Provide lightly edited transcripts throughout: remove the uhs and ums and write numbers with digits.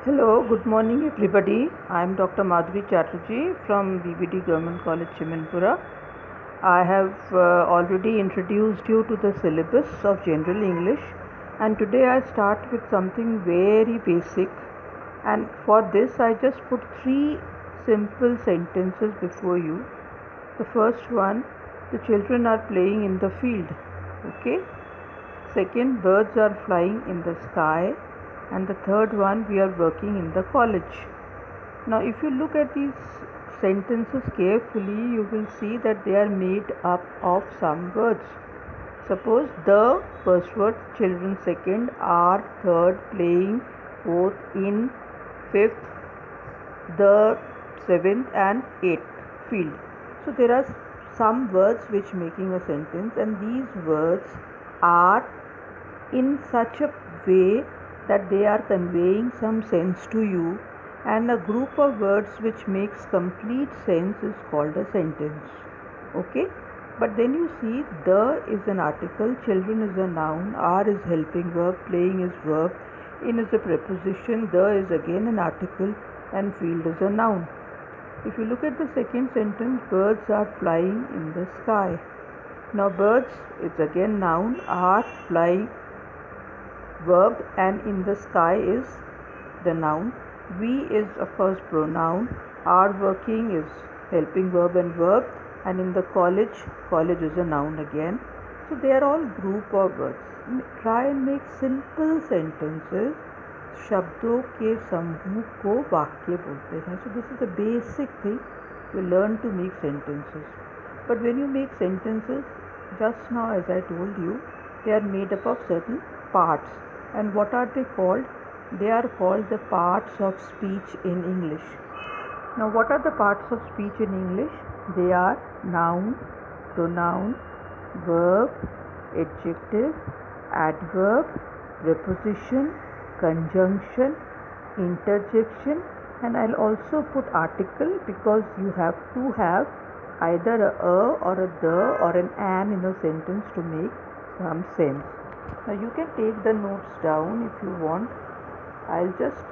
Hello, good morning everybody. I am Dr. Madhuri Chatterjee from BBD Government College, Chimanpura. I have already introduced you to the syllabus of General English, and today I start with something very basic, and for this I just put three simple sentences before you. The first one, the children are playing in the field. Okay. Second, birds are flying in the sky. And the third one, we are working in the college. Now, if you look at these sentences carefully, you will see that they are made up of some words. Suppose the first word, children second, are third, playing, fourth, in, fifth, the seventh, and eighth, field. So there are some words which making a sentence, and these words are in such a way that they are conveying some sense to you, and a group of words which makes complete sense is called a sentence. Okay, but then you see the is an article, children is a noun, are is helping verb, playing is verb, in is a preposition, the is again an article, and field is a noun. If you look at the second sentence, birds are flying in the sky. Now birds is again noun, are flying verb, and in the sky is the noun. We is of course pronoun. Are working is helping verb and verb, and in the college, college is a noun again. So they are all group of words. Try and make simple sentences. शब्दों के समूह को वाक्य बोलते हैं. So this is the basic thing. You learn to make sentences. But when you make sentences, just now as I told you, they are made up of certain parts. And what are they called? They are called the parts of speech in English. Now, what are the parts of speech in English? They are noun, pronoun, verb, adjective, adverb, preposition, conjunction, interjection, and I'll also put article because you have to have either a or a the or an in a sentence to make some sense. Now you can take the notes down if you want. I'll just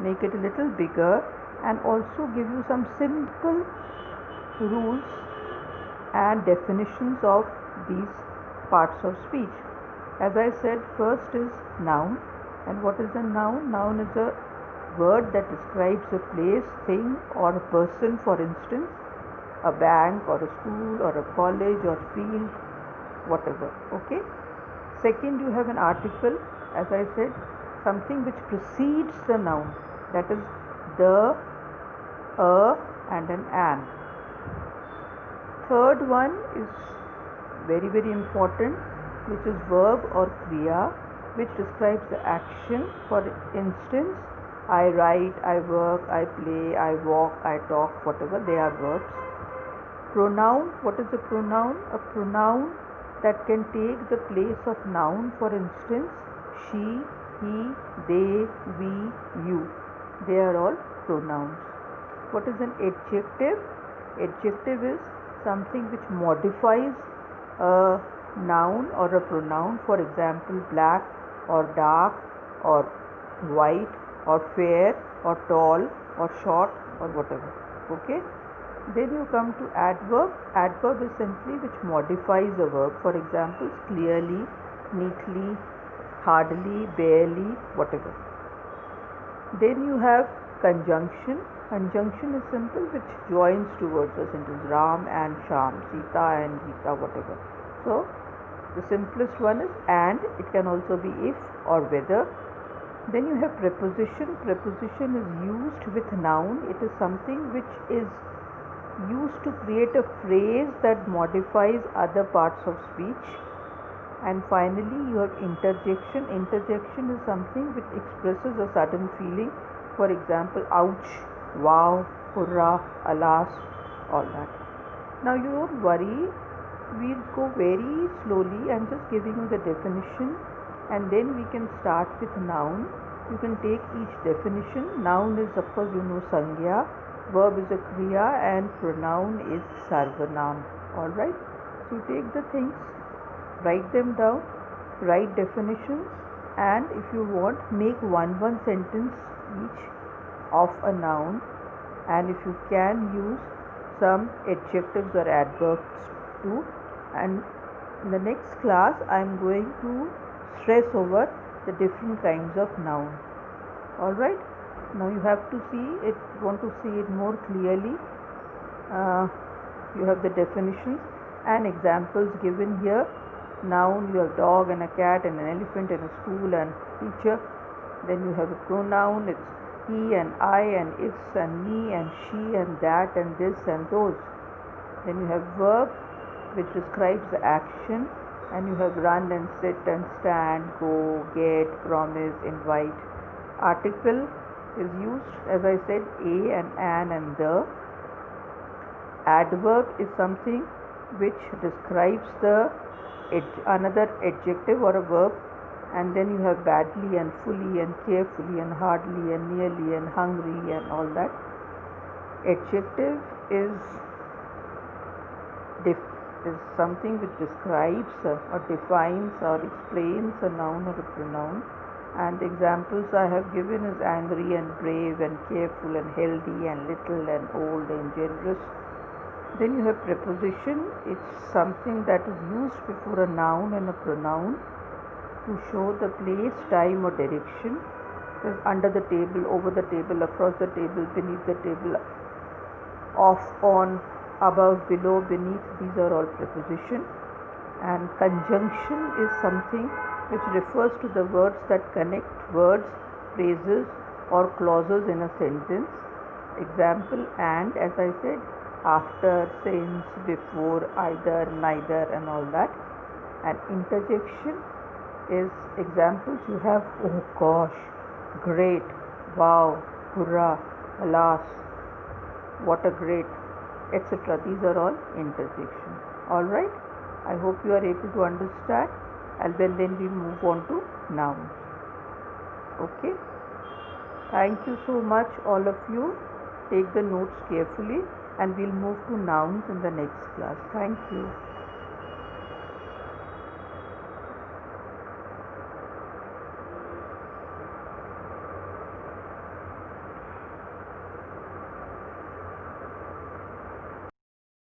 make it a little bigger and also give you some simple rules and definitions of these parts of speech. As I said, first is noun. And what is a noun? Noun is a word that describes a place, thing, or a person. For instance, a bank or a school or a college or field, whatever. Okay. Second, you have an article, as I said, something which precedes the noun, that is the, a, and an. Third one is very, very important, which is verb or kriya, which describes the action. For instance, I write, I work, I play, I walk, I talk, whatever, they are verbs. Pronoun, what is a pronoun? A pronoun that can take the place of noun. For instance, she, he, they, we, you. They are all pronouns. What is an adjective? Adjective is something which modifies a noun or a pronoun. For example, black or dark or white or fair or tall or short or whatever. Okay. Then you come to adverb. Adverb is simply which modifies a verb. For example, clearly, neatly, hardly, barely, whatever. Then you have conjunction. Conjunction is simple which joins two words or sentence. Ram and Sham, Sita and Gita, whatever. So the simplest one is and. It can also be if or whether. Then you have preposition. Preposition is used with noun. It is something which is used to create a phrase that modifies other parts of speech. And finally, you have interjection. Interjection is something which expresses a sudden feeling. For example, ouch, wow, hurrah, alas, all that. Now you don't worry, we'll go very slowly. I'm just giving you the definition, and then we can start with noun. You can take each definition. Noun is, of course, sangya. Verb is a kriya, and pronoun is sarvanam. Alright? So you take the things, write them down, write definitions, and if you want, make one sentence each of a noun, and if you can, use some adjectives or adverbs too. And in the next class I am going to stress over the different kinds of noun. Alright, now you have to see it, want to see it more clearly. You have the definitions and examples given here. Noun, you have dog and a cat and an elephant and a stool and teacher. Then you have a pronoun, it's he and I and it's and me and she and that and this and those. Then you have verb, which describes the action, and you have run and sit and stand, go, get, promise, invite. Article is used, as I said, a and an and the. Adverb is something which describes the another adjective or a verb, and then you have badly and fully and carefully and hardly and nearly and hungry and all that. Adjective is something which describes or defines or explains a noun or a pronoun, and the examples I have given is angry and brave and careful and healthy and little and old and generous. Then you have preposition. It's something that is used before a noun and a pronoun to show the place, time or direction. It is under the table, over the table, across the table, beneath the table, off, on, above, below, beneath. These are all preposition. And conjunction is something which refers to the words that connect words, phrases or clauses in a sentence. Example, and, as I said, after, since, before, either, neither and all that. And interjection is examples you have, oh gosh, great, wow, hurrah, alas, what a great, etc. These are all interjections. Alright, I hope you are able to understand, and then we move on to nouns. Okay, thank you so much all of you. Take the notes carefully, and we'll move to nouns in the next class. Thank you.